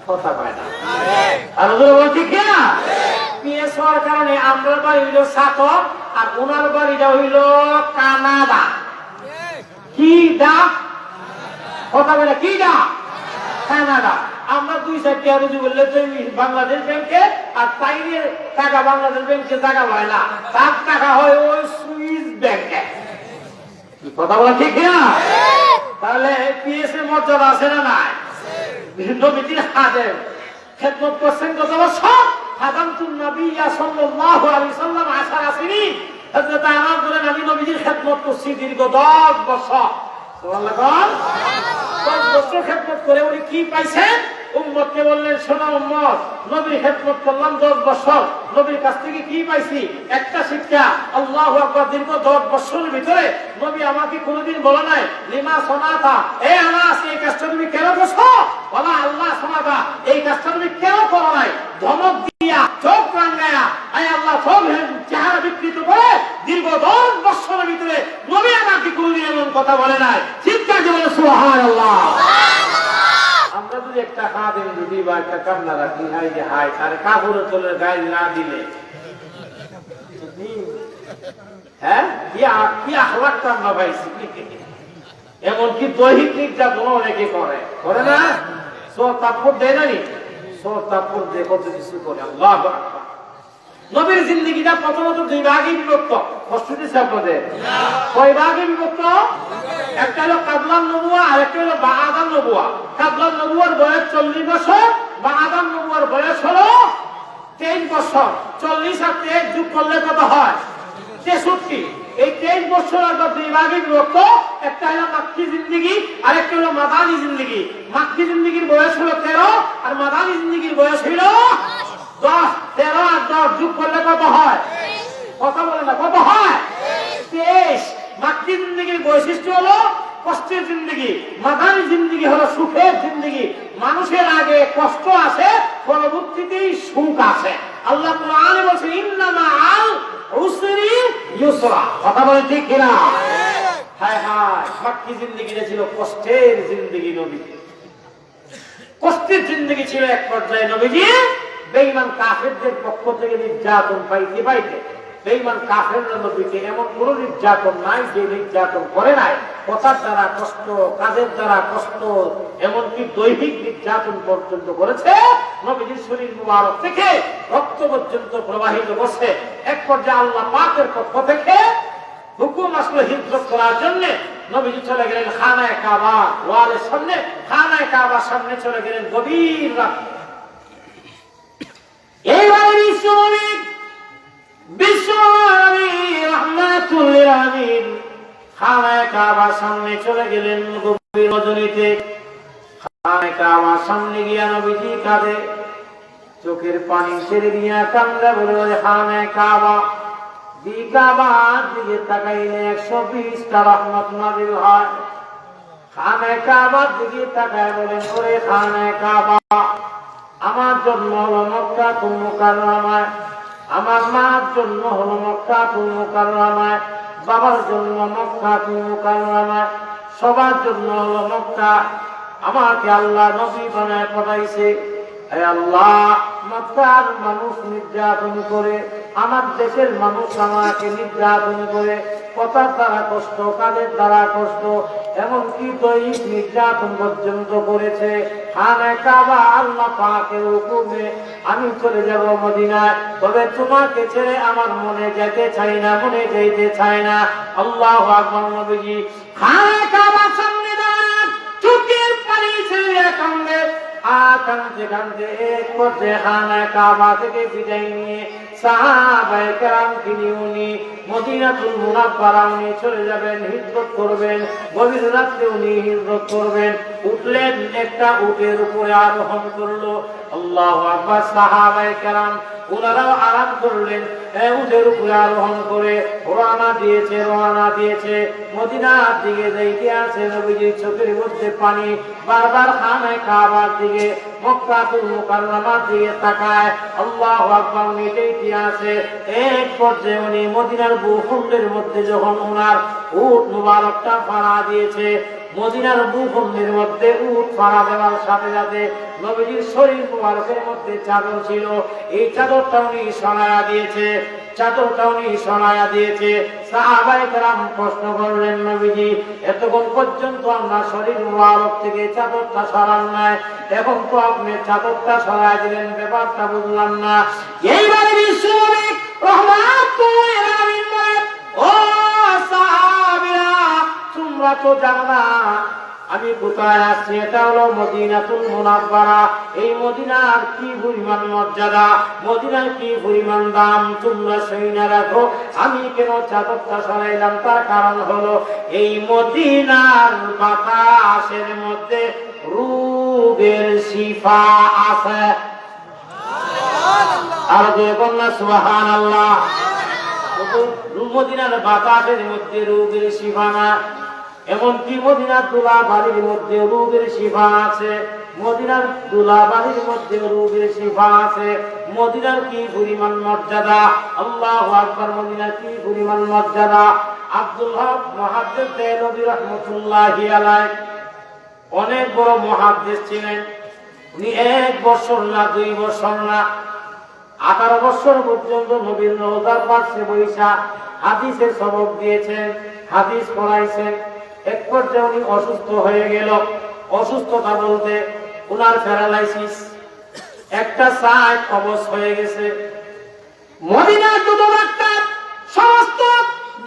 কথা পায় না। আর বলছি কি না, পিএস হওয়ার কারণে আমার বাড়ি হইল সাতক আর ওনার বাড়িটা হইল কানাডা। কি দা কথা বলে, কি দা কানাডা। আমরা 2-4 টাকা রুজি বললে বাংলাদেশ ব্যাংকে, আর তাইনের টাকা বাংলাদেশ ব্যাংকে টাকা হয় না, তার টাকা হয় ওই সুইস ব্যাংকে। কথা বলা ঠিক না? তাহলে পিএস এর মর্যাদা আছে না নাই? নবীজির হাদিস খেদমত করছেন কত বছর? খাদামতুন নবিয়্যা সাল্লাল্লাহু আলাইহি সাল্লাম 10 সিনিন। হযরত আনাস বলেন আমি নবীজির খেদমত করছি দীর্ঘ 10 বছর। সুবহানাল্লাহ। 10 বছর খেদমত করে উনি কি পাইছেন? উম্মতকে বললেন, শোনো উম্মত, নবীর খেদমত করলাম 10 বছর, নবীর কাছ থেকে কি পাইছি? একটা শিক্ষা, আল্লাহু আকবার। দীর্ঘ 10 বছরের ভিতরে নবী আমাকে কোনোদিন বলে নাই লিমা সনাতা, এ আনাস এই কাজটা তুমি কেন করছো? বলা আল্লাহ সনাতা, এই কাজটা তুমি কেন করো নাই? ধমক দিয়া, চোখ রাঙায়া, আয় আল্লাহ সব চেহারা বিকৃত করে দীর্ঘ 10 বছরের ভিতরে নবী আমাকে কোনোদিন এমন কথা বলে নাই। চিৎকার দিয়ে বলে সুবহানাল্লাহ। আমরা যদি একটা খাদেম যদি বা একটা কান্না রাখি, হাই যে হাই, আর কাপড়ের তলের গায়ে না দিলে, হ্যাঁ কি আখলাক কান্না পাইছি। এমনকি দৈহিক নির্যাতন অনেকে করে, করে না? সোর তাপ্পর দেয় না, সোর তাপ্পর দিয়ে কত কিছু করে। আল্লাহু আকবার। নবীর জিন্দেগিটা প্রথমত 2 ভাগে বিভক্ত। কষ্ট দিচ্ছে আপনাদের? কয় ভাগে বিভক্ত? একটা হলো কাবলান নবুয়া আর একটা হলো বাআদান নবুয়া। কাবলান নবুয়ার বয়স 40 বছর, বাআদান নবুয়ার বয়স হলো 23 বছর। 40 আর 23 যোগ করলে কত হয়? 63। এই 23 বছর আগে 2 ভাগে বিভক্ত। একটা হলো মাক্কি জিন্দেগি আর একটা হলো মাদানী জিন্দেগি। মাক্কি জিন্দেগির বয়স হলো 13 আর মাদানী জিন্দেগির বয়স হলো 10। 13 আর 10 যোগ করলে কত হয়? কথা বলে না, কত হয়? 23। মাক্কি জিন্দেগির বৈশিষ্ট্য হলো কষ্টের জিন্দেগি, মাদানী জিন্দেগি হলো সুখের জিন্দেগি। মানুষের আগে কষ্ট আসে, পরবর্তীতেই সুখ আসে। আল্লাহ কোরআনে বলেছেন ইন্নামা আল উসরি ইউসরা। কথা বলে ঠিক কিনা? হায় হায়, মাক্কি জিন্দেগিটা ছিল কষ্টের জিন্দেগি। নবী কষ্টের জিন্দেগি ছিল। এক পর্যায়ে নবীজি বেঈমান কাফেরদের পক্ষ থেকে নির্যাতন পাইতে বেঈমান কাফেররা নবীকে এমন কোন নির্যাতন নাই যে নির্যাতন করে নাই। কথার দ্বারা কষ্ট, কাজের দ্বারা কষ্ট, এমনকি দৈহিক নির্যাতন পর্যন্ত করেছে। নবীজির শরীর মুবারক থেকে রক্ত পর্যন্ত প্রবাহিত করছে। এক পর্যায়ে আল্লাহ পাকের পক্ষ থেকে হুকুম আসলো হিজরত করার জন্য। নবীজি চলে গেলেন খানায়ে কাবা ওয়ালের সামনে। খানায়ে কাবার সামনে চলে গেলেন গভীর রাতে। এইভাবে বিশ্বনবী রাহমাতুল লিল আলামিন খানায়ে কাবার সামনে চলে গেলেন গভীর রজনীতে। খানায়ে কাবার সামনে গিয়া নবীজি কাঁদে, চোখের পানি ছেড়ে দিয়া কান্দা বলে, খানায়ে কাবা কাবার দিকে তাকাইলে 120টা রহমত নাযিল হয়। খানায়ে কাবার দিকে তাকায় বলেন, ওরে খানায়ে কাবা, আমার জন্ম হলো মক্কাতুল মুকাররমায়, আমার মার জন্ম হলো মক্কাতুল মুকাররমায়, বাবার জন্ম মক্কাতুল মুকাররমায়, সবার জন্ম হলো মক্কা। আমাকে আল্লাহ নবী বানায় পাঠাইছে। হে আল্লাহ, মক্কার মানুষ নির্যাতন করে, আমার দেশের মানুষ আমাকে নির্যাতন করে, কথার দ্বারা কষ্ট, কাজের দ্বারা কষ্ট, এমনকি দৈহিক নির্যাতন পর্যন্ত করেছে। খানায়ে কাবা আল্লাহ পাকের হুকুমে আমি চলে যাব মদিনায়, তবে তোমাকে ছেড়ে আমার মনে যেতে চাই না, মনে যেতে চাই না। আল্লাহু আকবার। নবীজি খানায়ে কাবার সামনে দাঁড়ান, চোখের পানি ছেড়ে কান্দে। কান্দতে কান্দতে এক পর্যায়ে খানায়ে কাবা থেকে বিদায় নিয়ে সাহাবায়ে কেরামকে নিয়ে উনি মদিনাতুল মুনাওয়ারা উনি চলে যাবেন, হিজরত করবেন। গভীর রাতে উনি হিজরত করবেন। উঠলেন, একটা উটের উপরে আরোহণ করলো। আল্লাহু আকবার। সাহাবায়ে কেরাম ওনারাও আরাম করলেন। উটের উপরে আরোহণ করে রওনা দিয়েছে মদিনার দিকে যাইতে আছে। নবীজির চোখের মধ্যে পানি, বারবার খানায়ে কাবার দিকে, মক্কাতুল মুকাররমার দিকে তাকায়। আল্লাহু আকবার। নিতেই আছে। এক পর্যায়ে উনি মদিনার ভূখণ্ডের মধ্যে যখন ওনার উট মুবারকটা পাড়া দিয়েছে, মদিনার ভূখণ্ডের মধ্যে উট পাড়া দেওয়ার সাথে সাথে নবীজির শরীর মুবারকের মধ্যে চাদর ছিল, এই চাদরটা উনি সরায়া দিয়েছে, চাদরটা উনি সরায়া দিয়েছে। সাহাবায়ে কেরাম প্রশ্ন করলেন, নবীজি এতক্ষণ পর্যন্ত আমরা শরীর মুবারক থেকে চাদরটা সরান নাই, এখন তো আপনি চাদরটা সরায়া দিলেন, ব্যাপারটা বুঝলাম না। এইবারে বিশ্বনবী রাহমাতুল্লাহি আলাইহি বলেন, ও সাহাবীরা তোমরা তো জানো না আমি কোথায় আছি, এটা হলো মদিনাতুল মুনাওয়ারা। এই মদিনার কি পরিমাণ মর্যাদা, মদিনার কি পরিমাণ দাম তোমরা শুনে রাখো। আমি কেন চাদরটা সরাইলাম, তার কারণ হলো এই মদিনার বাতাসের মধ্যে রোগের শিফা আছে। আর দেখুন না সুবহানাল্লাহ, মদিনার বাতাসের মধ্যে রোগের শিফা না, এমনকি মদিনার ধুলাবালির মধ্যে রোগের শিফা আছে, মদিনার ধুলাবালির মধ্যে রোগের শিফা আছে। মদিনার কি পরিমাণ মর্যাদা, আল্লাহু আকবার, মদিনার কি পরিমাণ মর্যাদা। আব্দুল হক মুহাদ্দিস দেহলভী রাহমাতুল্লাহি আলাইহি অনেক বড় মুহাদ্দিস ছিলেন। উনি 1 বছর না 2 বছর না 18 বছর পর্যন্ত নবীর রওজার পাশে বসে হাদিসের সবক দিয়েছেন, হাদিস পড়াইছেন। এক পর্যায়ে উনি অসুস্থ হয়ে গেল। অসুস্থতা বলতে উনার প্যারালাইসিস, একটা সাইড অবশ হয়ে গেছে। মদিনার দুটো ডাক্তার, সমস্ত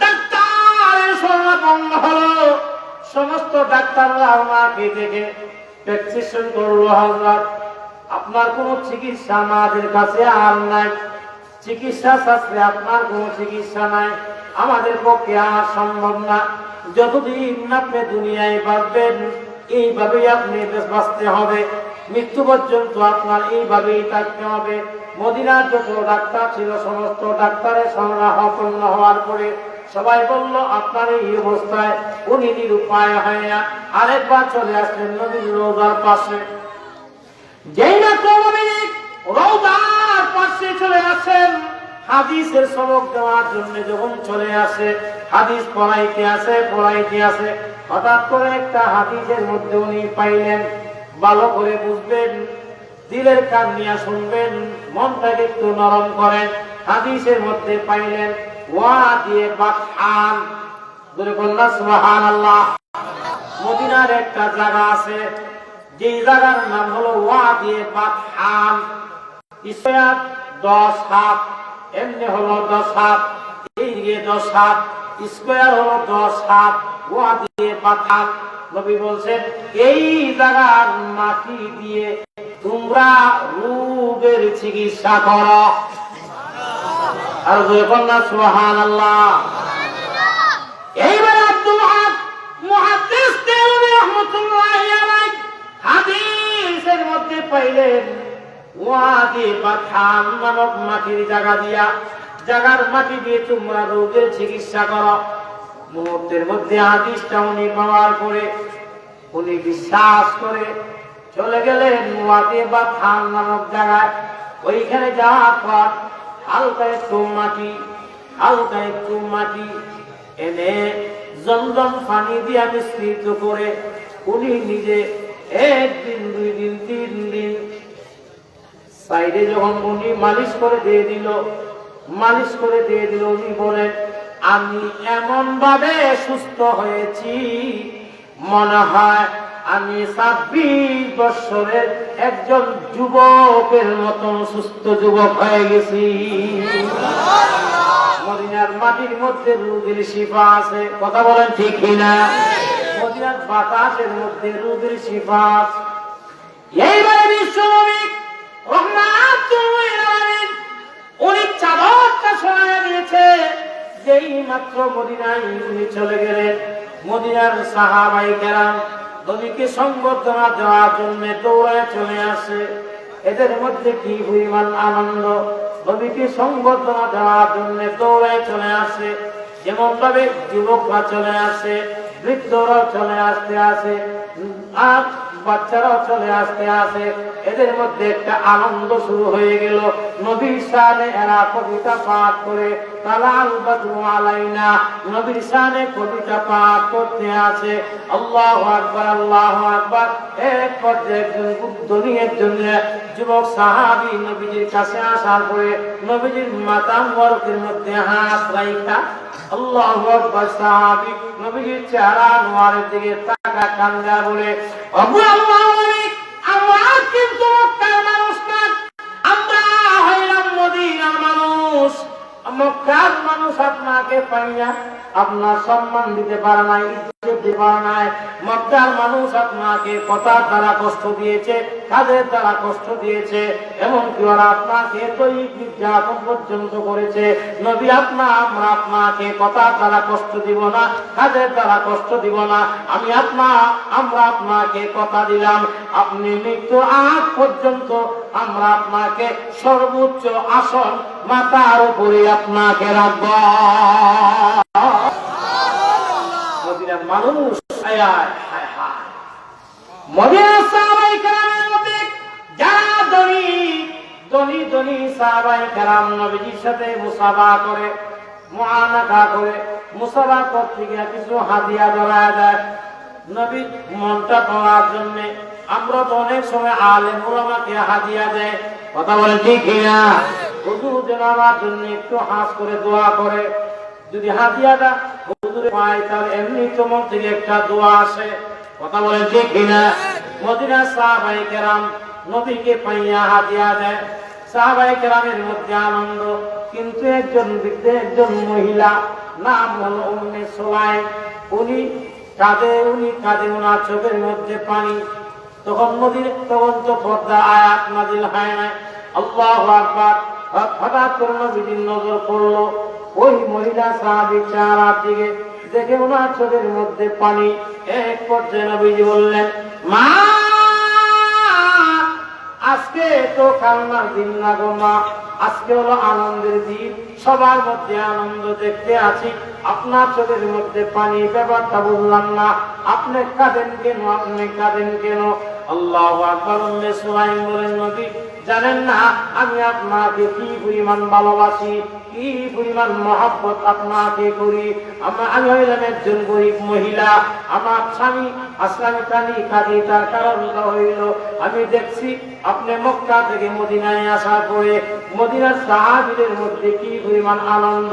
ডাক্তারের শরণাপন্ন হলো, সমস্ত ডাক্তাররা ওনাকে দেখে প্রেসক্রিপশন করলো, হযরত আপনার কোনো চিকিৎসা আমাদের কাছে আর নাই, চিকিৎসা শাস্ত্রে আপনার কোনো চিকিৎসা নাই, আমাদের পক্ষে আর সম্ভব না, যতদিন আপনি দুনিয়ায় বাঁচবেন এইভাবেই আপনি বাঁচতে হবে, মৃত্যু পর্যন্ত আপনার এইভাবেই থাকতে হবে। মদিনার যত ডাক্তার ছিল সমস্ত ডাক্তারের শরণাপন্ন হওয়ার পরে সবাই বলল আপনার এই অবস্থায় উনি নিরুপায় হয়ে আরেকবার চলে আসলেন নবীর রওজার পাশে। যেই না নবী রওজার পাশে চলে আসেন, হাদিসের সবক দেওয়ার জন্য যখন চলে আসে, হাদিস পড়াইতে আসে, হঠাৎ করে একটা হাদিসের মধ্যে উনি পাইলেন, ভালো করে বুঝবেন, দিলের কান নিয়ে শুনবেন, মনটাকে একটু নরম করেন। হাদিসের মধ্যে পাইলেন ওয়াদি বাতহান, বলে বললেন সুবহানাল্লাহ। মদিনার একটা জায়গা আছে, যে জায়গার নাম হলো ওয়াদি বাতহান। ইসরা 10 হাত, এমনি হলো 10 হাত, এইদিকে 10 হাত, স্কয়ার হলো 10 হাত, ওয়াদি বাতহান। নবী বলছেন এই জায়গার মাটি দিয়ে তোমরা রোগের চিকিৎসা করো। আর যখন না সুবহানাল্লাহ। এইবার আব্দুল হক মুহাদ্দিস দেওয়ানি রাহমাতুল্লাহি আলাইহি হাদিসের মধ্যে পাইলেন ওয়াদি বাতহান নামক মাটির জায়গার মাটি দিয়ে তোমরা রোগের চিকিৎসা করো। মুহূর্তের মধ্যে হাদিসটা উনি পাওয়ার পরে উনি বিশ্বাস করে চলে গেলেন ওয়াদি বাতহান নামক জায়গায়। ওইখানে যাওয়ার পর হালকা একটু মাটি এনে জমজম পানি দিয়ে মিশ্রিত করে উনি নিজে 1 দিন 2 দিন 3 দিন সাইডে যখন উনি মালিশ করে দিয়ে দিল, উনি বলেন আমি এমন ভাবে সুস্থ হয়েছি মনে হয় আমি 26 বছরের একজন যুবকের মতো সুস্থ যুবক হয়ে গেছি। মদিনার মাটির মধ্যে রোগের শিফা আছে, কথা বলেন ঠিক কিনা? মদিনার বাতাসের মধ্যে রোগের শিফা আছে। এইবারে বিশ্বনবী রাহমাতুল্লাহি আলাইহি উনি চাদরটা সরাইয়া দিয়েছে। যেই মাত্র মদিনায় উনি চলে গেলেন, মদিনার সাহাবায়ে কেরাম নবীকে সংবর্ধনা দেওয়ার জন্য দৌড়ে চলে আসে। এদের মধ্যে কি পরিমাণ আনন্দ, নবীকে সংবর্ধনা দেওয়ার জন্য দৌড়ে চলে আসে। যেমন ভাবে যুবকরা চলে আসে, বৃদ্ধরাও চলে আসতে আসে, আর বাচ্চারাও চলে আসতে আসে। এদের মধ্যে একটা আনন্দ শুরু হয়ে গেল। নবীর শানে এরা কবিতা পাঠ করে, তালাল বদরু আলাইনা, নবীর শানে কবিতা পাঠ করতে আছে। আল্লাহু আকবার, আল্লাহু আকবার। এক পর্যায়ে একজন দুনিয়ার জন্য যুবক সাহাবী নবীজির কাছে আসার পরে নবীজির মাথা মুবারকের মধ্যে হাত রাখা আল্লাহু আকবার, সাহাবী নবীজির চেহারা নোয়ারের দিকে তাকা কান্দা বলে, ওগো আল্লাহর নবী, আমরা কিন্তু মক্কার মানুষ না, আমরা হইলাম মদিনার মানুষ। মক্কার মানুষ আপনাকে পাইয়া আপনার সম্মান দিতে পারে নাই, ইজ্জত দিতে পারে নাই। মক্কার মানুষ আপনাকে কথার দ্বারা কষ্ট দিয়েছে, কাজের দ্বারা কষ্ট দিয়েছে, এমনকি ওরা আপনাকে দৈহিক নির্যাতন পর্যন্ত করেছে। নবী আমরা আপনাকে কথার দ্বারা কষ্ট দিব না, কাজের দ্বারা কষ্ট দিব না। আমরা আপনাকে কথা দিলাম, আপনি মৃত্যু আগ পর্যন্ত আমরা আপনাকে সর্বোচ্চ আসন মাথার উপরে আপনাকে রাখব। মদিনার মানুষ মদিনার সাহাবায়ে কেরামের মধ্যে যারা ধনী সাহাবায়ে কেরাম নবীজির সাথে মুসাফা করে, মুআনাকা করে, মুসাফা করতে গিয়ে কিছু হাদিয়া ধরায় দেয় নবী মনটা পাওয়ার জন্য। আমরা তো অনেক সময় আলেম ওলামাকে হাদিয়া দেয়, কথা বলেন ঠিক কিনা? হুজুর যেন আমার জন্য একটু হাস করে দোয়া করে। যদি হাদিয়াটা হুজুরে পায় তাহলে এমনি তোমার থেকে একটা দোয়া আসে, কথা বলেন ঠিক কিনা? মদিনার সাহাবায়ে কেরাম নবীকে পাইয়া হাদিয়া দেয়, সাহাবায়ে কেরামের মধ্যে আনন্দ। কিন্তু একজন মহিলা নাম হলো উম্মে সুলাইম, উনি কাঁদে, ওনার চোখের মধ্যে পানি। তখন তো পর্দা আয়াত নাযিল হয় না। আল্লাহু আকবার। হঠাৎ করে নবীজির নজর পড়লো ওই মহিলা সাহাবীর চেহারার দিকে, দেখে ওনার চোখের মধ্যে পানি। এক পর্যায়ে নবীজি বললেন, মা, আজকে তো কান্নার দিন না গো মা, আজকে হলো আনন্দের দিন, সবার মধ্যে আনন্দ দেখতে আছি, আপনার চোখের মধ্যে পানি, ব্যাপারটা বুঝলাম না, আপনি কাঁদেন কেন? আল্লাহু আকবার। উম্মে সুলাইম বলেন, নবী জানেন না আমি আপনাকে কি পরিমাণ ভালোবাসি, কি পরিমাণ মহব্বত আপনাকে করি। আমি হইলাম একজন গরিব মহিলা, আমার স্বামী আসলামী প্রাণী কাঁদি, তার কারণটা হইল আমি দেখছি আপনি মক্কা থেকে মদিনায় আসার পরে মদিনার সাহাবীদের মধ্যে কি পরিমাণ আনন্দ,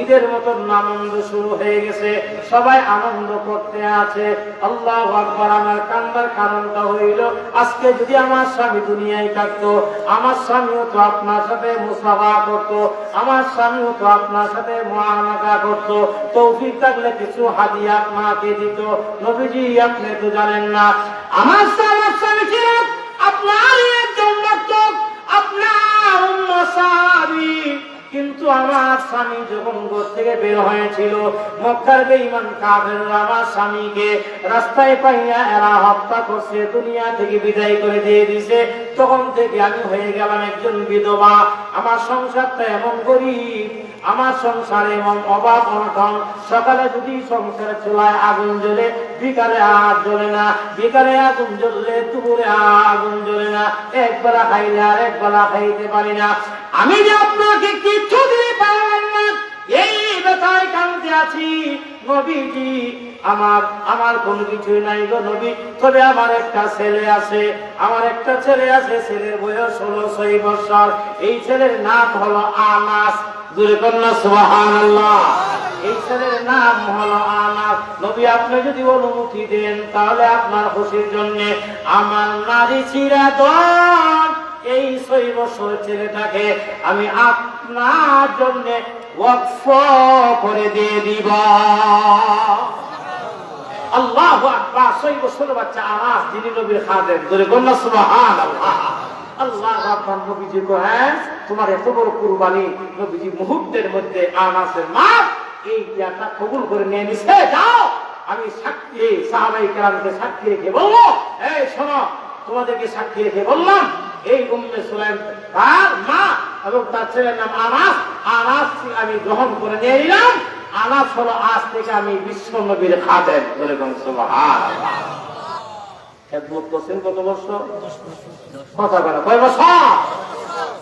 ঈদের মতন আনন্দ শুরু হয়ে গেছে, সবাই আনন্দ করতে আছে। আল্লাহু আকবার। আমার কান্দার কারণটা হইল আজকে যদি আমার স্বামী দুনিয়ায় থাকতো, আমার স্বামীও তো আপনার সাথে মুসাফা করতো, আমার স্বামীও তো আপনার সাথে মুআনাকা করতো, তৌফিক থাকলে কিছু হাদিয়া আপনাকে দিত। নবীজি আপনি তো জানেন না আমার স্বামী ছিল আপনার একজন ভক্ত, আপনার উম্মে সাহাবী। কিন্তু আমার স্বামী যখন ঘর থেকে বের হয়েছিল, মক্কার বেঈমান কাফেররা আমার স্বামীকে রাস্তায় পাইয়া এরা হত্যা করছে, দুনিয়া থেকে বিদায় করে দিয়ে দিয়েছে। তখন থেকে আমি হয়ে গেলাম একজন বিধবা। আমার সংসারটা এমন গরিব, আমার সংসারে এমন অভাব অনটন। সকালে যদি সংসারে চুলায় আগুন জ্বলে, বিকালে আর জ্বলে না, বিকালে আগুন জ্বললে দুপুরে আগুন জ্বলে না, একবেলা খাইলে আর একবেলা খাইতে পারি না। আমি যে আপনাকে কিচ্ছু দিতে পারলাম না, এই ব্যথায় কাঁদতে আছি। নবীজি আমার কোনো কিছুই নাই গো নবী, তবে আমার একটা ছেলে আছে, ছেলের বয়স হলো 6 বছর। এই ছেলের নাম হলো আনাস। জোরে কন্যা সুবহানাল্লাহ। এই ছেলের নাম হলো আনাস। নবী আপনি যদি অনুমতি দেন তাহলে আপনার খুশির জন্য আমার নারী চিরাদন এই 6 বছর ছেলেটাকে আমি আপনার জন্য ওয়াকফ করে দিয়ে দিব। আল্লাহু আকবার। 6 বছরের বাচ্চা আনাস, যিনি নবীর খাদেম। জোরে কন্যা সুবহানাল্লাহ। আল্লাহু আকবার। নবীজি কহেন তোমার এত বড় কুরবানি, নবীজি মুহূর্তের মধ্যে আনাসের মা এই ইয়াটা কবুল করে নিয়ে নিছে। যাও, আমি সাক্ষী সাহাবায়ে কেরামকে সাক্ষী রেখে বলবো, এই শোনো, তোমাদেরকে সাক্ষী রেখে বললাম এই উম্মে সুলাইম তার মা এবং তার ছেলের নাম আনাস। আনাস আমি গ্রহণ করে নিয়ে নিলাম। আনাস হলো আজ থেকে আমি বিশ্ব নবীর খাদেম। সুবহানাল্লাহ। খেদমত করছেন কত বছর? কথা বলা কয় বছর?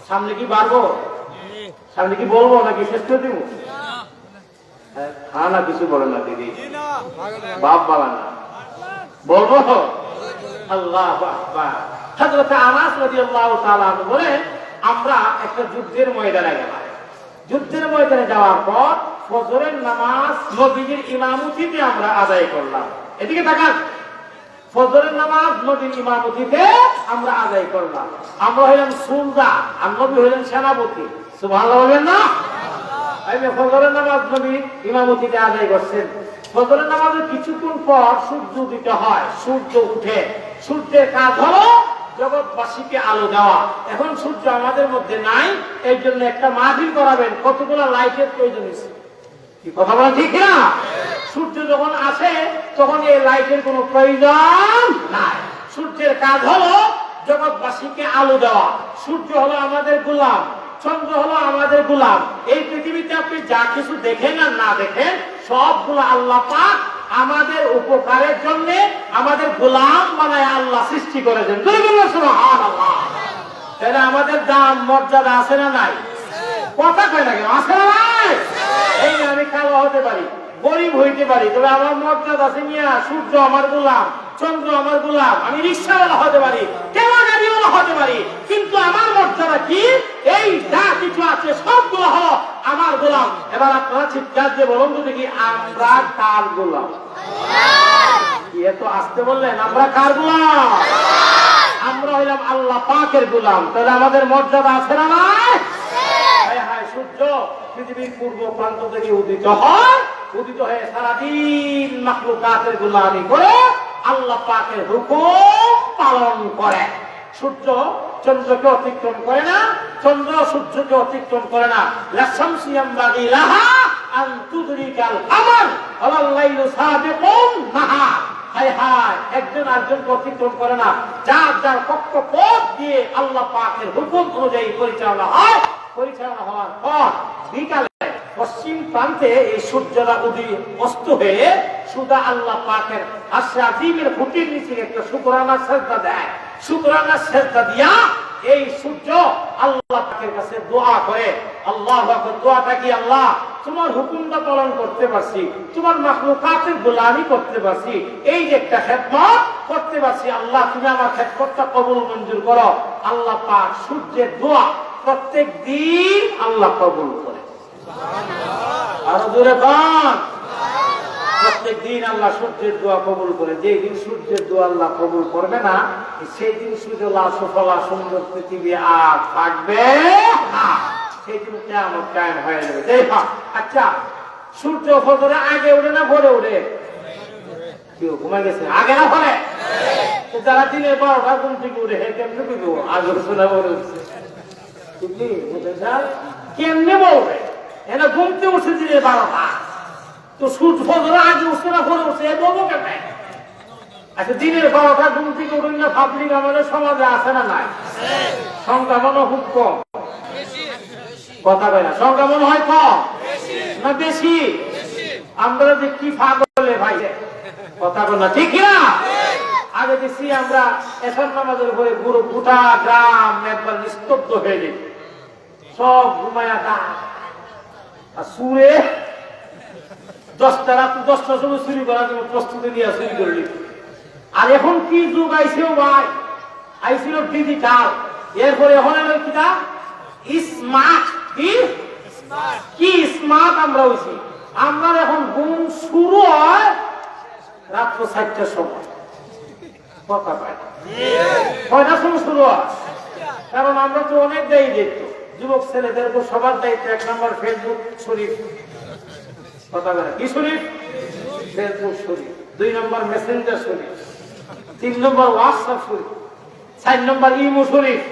সামনে কি বাড়বো? সামনে কি বলবো নাকি শেষ করে দিব? হ্যাঁ না কিছু বলে না দিদি, বাপ বলা না, বলবো। আল্লাহ আকবার। হযরত আনাস রাদিয়াল্লাহু তাআলা বলে আমরা একটা যুদ্ধের ময়দানে গেলাম। যুদ্ধের ময়দানে যাওয়ার পর ফজরের নামাজ নবীজির ইমামতিতে আমরা আদায় করলাম। এদিকে তাকান, ফজরের নামাজ নবীর ইমামতিতে আমরা আদায় করলাম। আমরা হইলাম সুলতান আর নবী হইলেন সেনাপতি। সুবহানাল্লাহ বলবেন না? ফজরের নামাজ নবী ইমামতিতে আদায় করছেন। ফজরের নামাজের কিছুক্ষণ পর সূর্য উদিত হয়, সূর্য উঠে। সূর্যের কাজ হলো জগৎবাসীকে আলো দেওয়া। এখন সূর্য আমাদের মধ্যে নাই, এই জন্য একটা মাহফিল করাবেন, কতগুলো লাইটের প্রয়োজন হয়েছে। কি কথা বলা ঠিক না? সূর্য যখন আসে তখন এই লাইটের কোনো প্রয়োজন নাই। সূর্যের কাজ হলো জগৎবাসীকে আলো দেওয়া। সূর্য হলো আমাদের গোলাম, চন্দ্র হলো আমাদের গোলাম। এই পৃথিবীতে আপনি যা কিছু দেখেন আর না দেখেন সবগুলো আল্লাহ পাক আমাদের উপকারের জন্য আমাদের গোলাম বানায় আল্লাহ সৃষ্টি করেছেন। সুবহানাল্লাহ। তাহলে আমাদের দাম মর্যাদা আছে না নাই? কথা কয় না কেন? আছে না নাই? এই আমি কালো হতে পারি, গরিব হইতে পারি, তবে আমার মর্যাদা আছে মিয়া। সূর্য আমার গোলাম, চন্দ্র আমার গোলাম, আমি রিক্সাওয়ালা হতে পারি, ঠেলা গাড়িওয়ালা হতে পারি, কিন্তু আমার মর্যাদা কি? এই যা কিছু আছে সবগুলো হলো আমার গোলাম। এবার আপনারা চিৎকার দিয়ে বলুন তো দেখি, আমরা কার গোলাম? এত আসতে বললেন, আমরা কার গোলাম? আমরা হইলাম আল্লাহ পাকের গোলাম। তাহলে আমাদের মর্যাদা আছে না নাই? সূর্য পৃথিবীর পূর্ব প্রান্ত থেকে উদিত হয়, উদিত হয়ে সারাদিন মাখলুকাতের গোলামি করে আল্লাহ পাকের হুকুম পালন করে। সূর্য চন্দ্রকে অতিক্রম করে না, চন্দ্র সূর্যকে অতিক্রম করে না। লাশামসু ইয়ামবাগি লাহা আন তুদরিকাল কামার ওয়াল লাইলু সাবিকুন নাহার। হায় হায়, একজন আরেকজনকে অতিক্রম করে না। যার যার কক্ষপথ দিয়ে আল্লাহ পাকের হুকুম অনুযায়ী পরিচালনা হয়। পরিচালনা হওয়ার পর বিকালে পশ্চিম প্রান্তে এই সূর্যরা অস্ত হয়ে সুদা আল্লাহ পাকের আরশে আজিমের খুঁটির নিচে একটা শুকরানা সেজদা দেয়। শুকরানা সেজদা দিয়া এই সূর্য আল্লাহ পাকের কাছে দোয়া করে। আল্লাহু আকবার। দোয়াটা কি? আল্লাহ তোমার হুকুমটা পালন করতে পারছি, তোমার মাখলুকাতের গোলামি করতে পারছি, এই যে একটা খেদমত করতে পারছি, আল্লাহ তুমি আমার খেদমতটা কবুল মঞ্জুর করো। আল্লাহ পাক সূর্যের দোয়া প্রত্যেক দিন আল্লাহ কবুল করে। আরো জোরে বল। প্রত্যেক দিন আল্লাহ সূর্যের দোয়া কবুল করে। যেই দিন সূর্যের দোয়া আল্লাহ কবুল করবে না, সেই দিন সুজলা সুফলা সুন্দর পৃথিবী আর থাকবে না। সেই দিন কিয়ামত কায়েম হয়ে যাবে। যাই হোক, আচ্ছা, সূর্য ফজরে আগে ওঠে না পরে ওঠে? কেউ ঘুমাই গেছে, আগে না পরে? যারা দিনের 12টা ঘুম থেকে উঠে কেমনে বুঝবো আগে শোনা পরে উঠছে? কেমনে বলবে? এরা ঘুমতে উঠছে দিনের 12টা, তো সূর্য ফজরে আগে উঠছে না পরে উঠছে এ বলবো কেমনে? আচ্ছা, দিনের 12টা ঘুম থেকে উঠুন না, পাবলিক আমাদের সমাজে আছে না নাই? সংখ্যা মনে খুব কম। কথা বলে না, সংখ্যা মনে হয় কম না বেশি? আমরা যে কি পাগলে ভাই, কথা বল না ঠিক না? আগে দেখছি আমরা এসব নামাজের উপরে পুরো গোটা গ্রাম একবার নিস্তব্ধ হয়ে যেত, সব ঘুমায়া তা সুরে 10টা রাত 10টার সময় চুরি করার জন্য প্রস্তুতি নিয়ে চুরি করে নিত। আর এখন কি যুগ আইসেও ভাই, আইছিল ডিজিটাল, এরপরে এখন এলো কিটা স্মার্ট। কি স্মার্ট আমরা হইছি। আমরা এখন ঘুম শুরু হয় রাত্র 4টার সময়, কথা পাই 6টার সময় শুরু হয়। কারণ আমরা তো অনেক দেরি দেখতো, যুবক ছেলেদের উপর সবার দায়িত্ব 1 নম্বর ফেসবুক শরীফ, কথা বলে কি শরীফ? ফেসবুক শরীফ। 2 নম্বর মেসেঞ্জার শরীফ, 3 নম্বর হোয়াটসঅ্যাপ শরীফ, 4 নম্বর ইমো শরীফ।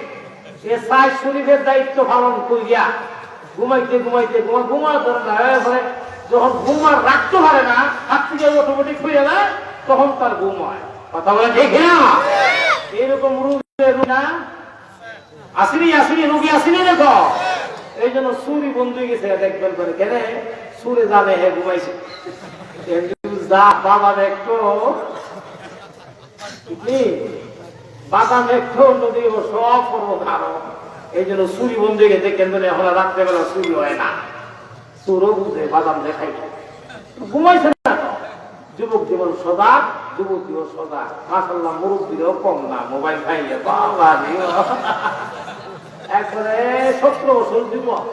এই 4 শরীফের দায়িত্ব পালন করিয়া ঘুমাইতে ঘুমাইতে ঘুমার ধরে না, যখন ঘুমার রাখতে পারে না, হাত থেকে অটোমেটিক হয়ে যায়, তখন তার ঘুম হয়। কথা বলে ঠিক না? এইরকম রোগী না আসেনি, আসেনি রোগী আসেনি দেখো। এই জন্য সুরি বন্ধ হয়ে গেছে, দেখবেন করে কেন সুরে জানে হে ঘুমাইছে। বাবা দেখতো বাদাম একটু নদী ও সব করবো খারো। এই জন্য চুরি বন্ধু গেছে কেন্দ্র এখন রাত্রেবেলা চুরি হয় না। চুরও বুঝে বাদাম দেখাই ঘুমাইছে না। যুবক জীবন সদা, যুবক জীবন সদা। মাশাআল্লাহ মুরব্বীরাও কম না, মোবাইল খাইয়ে বাবা একবারে 17 বছর যুবক।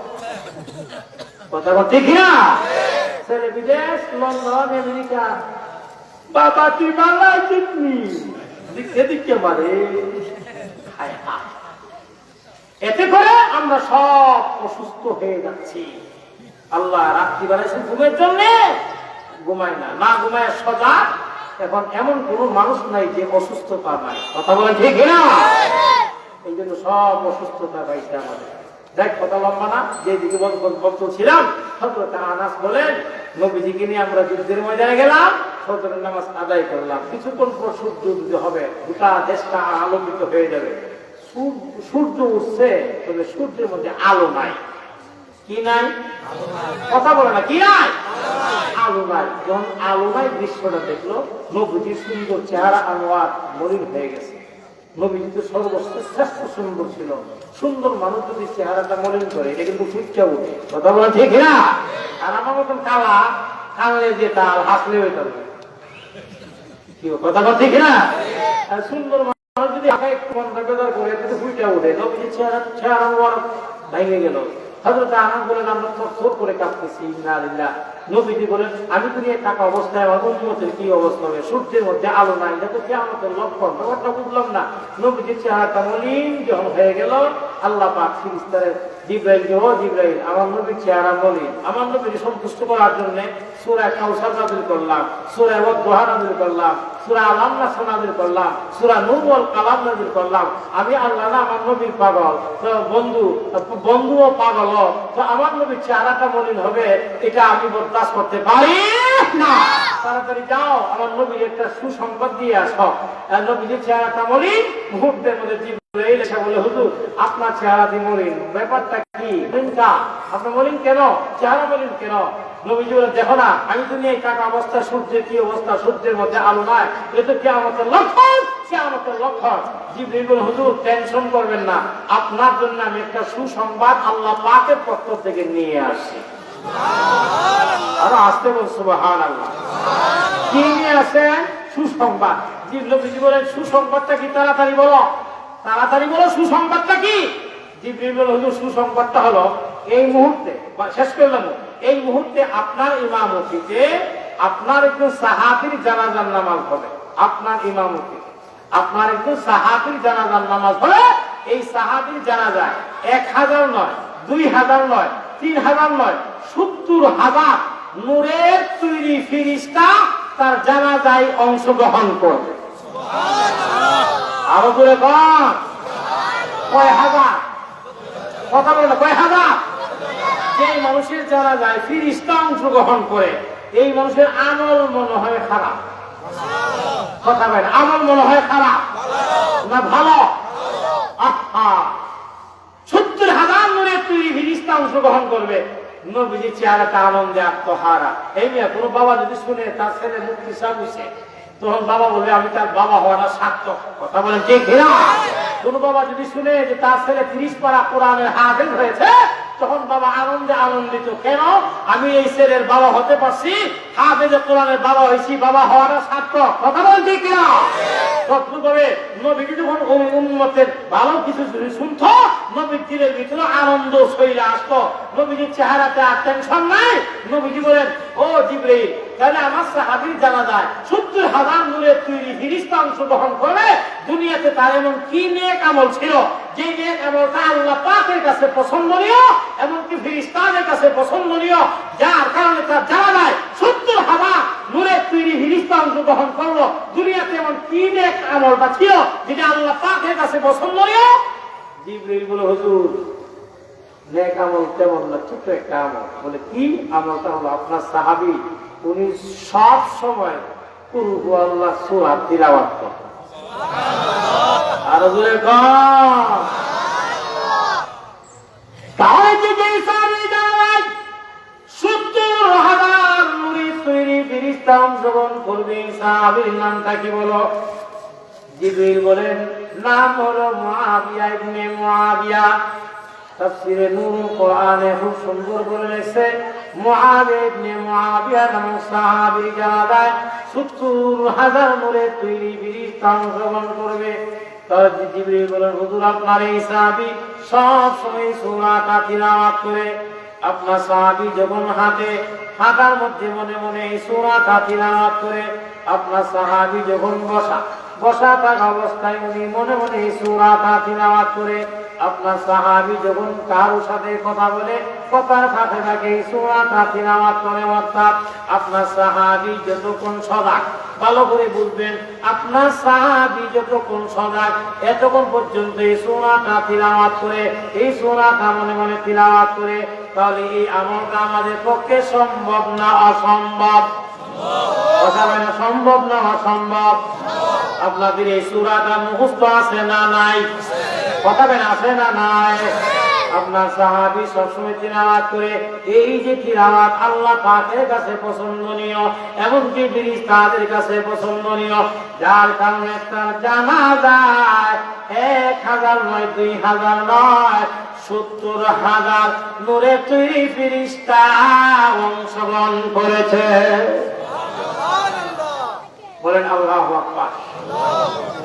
কথা ঠিক না? ছেলে বিদেশ, লন্ডন, আমেরিকা। বাবা তুই বাংলায় চিটনি দিকে দিকে মারে। এতে করে আমরা সব অসুস্থ হয়ে যাচ্ছি। আল্লাহ রাত্রি বানাইছেন ঘুমের জন্য, ঘুমায় না, না ঘুমায় সজাগ। এখন এমন কোন মানুষ নাই যে অসুস্থতা নাই। কথা বলেন ঠিক না? এই জন্য সব অসুস্থতা পাইছে আমাদের। দেখ কথা লম্বা না, যেদিকে বলছিলাম হযরত আনাস বলেন নবীজিকে নিয়ে আমরা যুদ্ধের ময়দানে গেলাম, ফজরের নামাজ আদায় করলাম। কিছুক্ষণ পর সূর্য উদয় হবে, গোটা দেশটা আলোকিত হয়ে যাবে। সূর্য উঠছে, তবে সূর্যের মধ্যে আলো নাই। কি নাই? কথা বলে না, কি নাই? আলো নাই। যখন আলো নাই দৃশ্যটা দেখলো, নবীজির সুন্দর চেহারা আনোয়ার মলিন হয়ে গেছে। নবীজি তো সর্বশ্রেষ্ঠ সুন্দর ছিল। সুন্দর মানুষ যদি চেহারাটা মলিন করে, এটা কিন্তু ফুটটা উঠে। কথা বলে ঠিক না? আর আমার মতন কালা কানলে যে তাল, হাসলে ওই তাল। কথা বলে ঠিক না? আর সুন্দর মানুষ যদি একটু বেদার করে, এটা ফুটটা উঠে। নবীজির চেহারা ভেঙে গেল। হযরত আনাস বলেন আমরা থরথর করে কাঁপতেছি। ইন্নালিল্লাহ। নবীজি বলেন আমি তো নিয়ে থাকা অবস্থায় আমার উম্মতের কি অবস্থা হবে? সূর্যের মধ্যে আলো নাই, এটা তো কিয়ামতের লক্ষণ। ব্যাপারটা বুঝলাম না। নবীজির চেহারাটা মলিন যখন হয়ে গেল, আল্লাহ পাক ফেরেশতাদের জিবরাইলকে, ও জিবরাইল আমার নবীর চেহারা মলিন, আমার নবীকে সন্তুষ্ট করার জন্য সূরা কাউসার নাযিল করলাম, সূরা ওয়াদ-দুহা নাযিল করলাম, সূরা আল-নাস নাযিল করলাম, সূরা নূর ওয়াল কালাম নাযিল করলাম। আমি আল্লাহ না আমার নবীর পাগল, তো বন্ধুও পাগল, তো আমার নবীর চেহারাটা মলিন হবে, এটা আমি বরদাস্ত করতে পারি না। তাড়াতাড়ি যাও আমার নবীর একটা সুসংবাদ দিয়ে আসো। নবীর চেহারাটা মলিন, মুহূর্তের মধ্যে জিবরাইল এসে বলে হুজুর আপনার চেহারাটি মলিন, ব্যাপারটা কি? আপনার মলিন কেন? চেহারা মলিন কেন? নবীজি বলে দেখো না, আমি তো নিয়ে থাকা অবস্থা, সূর্যের কি অবস্থা, সূর্যের মধ্যে আলো নাই, এটা কিয়ামতের লক্ষণ, কিয়ামতের লক্ষণ। জিবরাইল বলে হুজুর টেনশন করবেন না, আপনার জন্য আমি একটা সুসংবাদ আল্লাহ পাকের পক্ষ থেকে নিয়ে আসি। আরো আসতে বল সুবহানাল্লাহ। কি নিয়ে আসেন? সুসংবাদ। নবীজি বলেন সুসংবাদটা কি? তাড়াতাড়ি বলো, তাড়াতাড়ি বলো, সুসংবাদটা কি? জিবরাইল বলে হুজুর সুসংবাদটা হলো এই মুহূর্তে, শেষ করলাম, এই মুহূর্তে আপনার ইমামতিতে আপনার একজন সাহাবীর জানাজার নামাজ হবে। আপনার ইমামতিতে আপনার একজন সাহাবীর জানাজার নামাজ হবে। এই সাহাবীর জানাজায় 1000 নয়, 2000 নয়, 3000 নয়, 70,000 নূরের তৈরি ফেরেশতা তার জানাজায় অংশগ্রহণ করবে। আরো জোরে বল, কয় হাজার? কথা বলে না, কয় হাজার? যে মানুষের জানাজায় ফেরেশতা অংশগ্রহণ করে, এই মানুষের আমল মনে হয় খারাপ। কথা বলে আমল মনে হয় খারাপ না ভালো? 70,000 নূরের তৈরি ফেরেশতা অংশগ্রহণ করবে। নবীজির চেহারাটা আনন্দে আত্মহারা। এই মেয়ে কোনো বাবা যদি শুনে তার ছেলে মুক্তি সাবুছে, তখন বাবা বলবে আমি তার বাবা হওয়াটা সার্থক। কথা বলেন ঠিক না? কোন বাবা যদি শুনে যে তার ছেলে 30 পারা কোরআনের হাফেজ হয়েছে, তখন বাবা আনন্দে আনন্দিত। কেন? আমি এই ছেলের বাবা হতে পারছি, হাফেজে কোরআনের বাবা হয়েছি, বাবা হওয়াটা সার্থক। কথা বলেন ঠিক না? তদ্রূপভাবে নবীজি যখন ওই উম্মতের ভালো কিছু যদি শুনতো, নবীর দিলের ভিতরে আনন্দ শৈলে আসতো। নবীজির চেহারাতে আর টেনশন নাই। নবীজি বলেন ও জিবরাইল, তাহলে আমার সাহাবীর জানা যায় 70,000 নূরের তৈরি ফেরেশতা অংশগ্রহণ করে, দুনিয়াতে তার এমন কি নেক আমল ছিল যে নেক আমলটা আল্লাহ পাকের কাছে পছন্দনীয়, এমনকি ফেরেশতাদের কাছে পছন্দনীয়, যার কারণে তার জানা যায় 70,000 নূরের তৈরি ফেরেশতা অংশগ্রহণ করলো। দুনিয়াতে এমন কি নেক আমলটা ছিল যেটা আল্লাহ পাকের কাছে পছন্দনীয়? জিবরাইল বলে হুজুর নেক আমল তেমন না, ছোট্ট একটা আমল। বলে কি আমলটা? হলো আপনার সাহাবী উনি সব সময় কুল হুয়াল্লাহ সূরা তিলাওয়াত করতেন। আর জোরে কর। তাহলে যে সাহাবী জানায় 70,000 নূরের তৈরি ফেরেশতা অংশগ্রহণ করবে, সাহাবীর নামটা কি বলো? জিবরিল বলেন নাম হলো মুআবিয়া ইবনে মুআবিয়া। তাফসীরে নূরুল কোরআনে খুব সুন্দর করে লেখছে মুআবিয়া ইবনে মুআবিয়া নামক সাহাবী জানায় ৭০,০০০ নূরের তৈরি ফেরেশতা অংশগ্রহণ করবে। তার জিবরিল বলেন হুজুর আপনার এই সাহাবী সব সময় সূরাটা তিলাওয়াত করে। আপনার সাহাবী যখন হাঁটার মধ্যে মনে মনে এই সূরাটা তিলাওয়াত করে। আপনার সাহাবী যখন বসা থাকা অবস্থায় উনি মনে মনে এই সূরাটা তিলাওয়াত করে। আপনার সাহাবী যখন কারোর সাথে কথা বলে কথার ফাঁকে ফাঁকে এই সূরাটা তিলাওয়াত করে। অর্থাৎ আপনার সাহাবী যতক্ষণ সজাগ, ভালো করে বুঝবেন, আপনার সাহাবী যতক্ষণ সজাগ এতক্ষণ পর্যন্ত এই সূরাটা তিলাওয়াত করে, এই সূরাটা মনে মনে তিলাওয়াত করে, তাহলে এই আমলটা আমাদের পক্ষে সম্ভব না অসম্ভব? কথা বলে সম্ভব না অসম্ভব? আপনাদের এই সূরাটা মুখস্থ আছে না নাই? কথা বলে আছে না নাই? আপনার সাহাবী সবসময় তিলাওয়াত করে। এই যে তিলাওয়াত আল্লাহ পাকের কাছে পছন্দনীয়, এমনকি ফেরেশতাদের কাছে পছন্দনীয়, যার কারণে তার জানা যায় ১,০০০ নয়, ২,০০০ নয়, ৭০,০০০ নূরে তৈরি ফেরেশতা অংশগ্রহণ করেছে। বলেন আল্লাহু আকবার।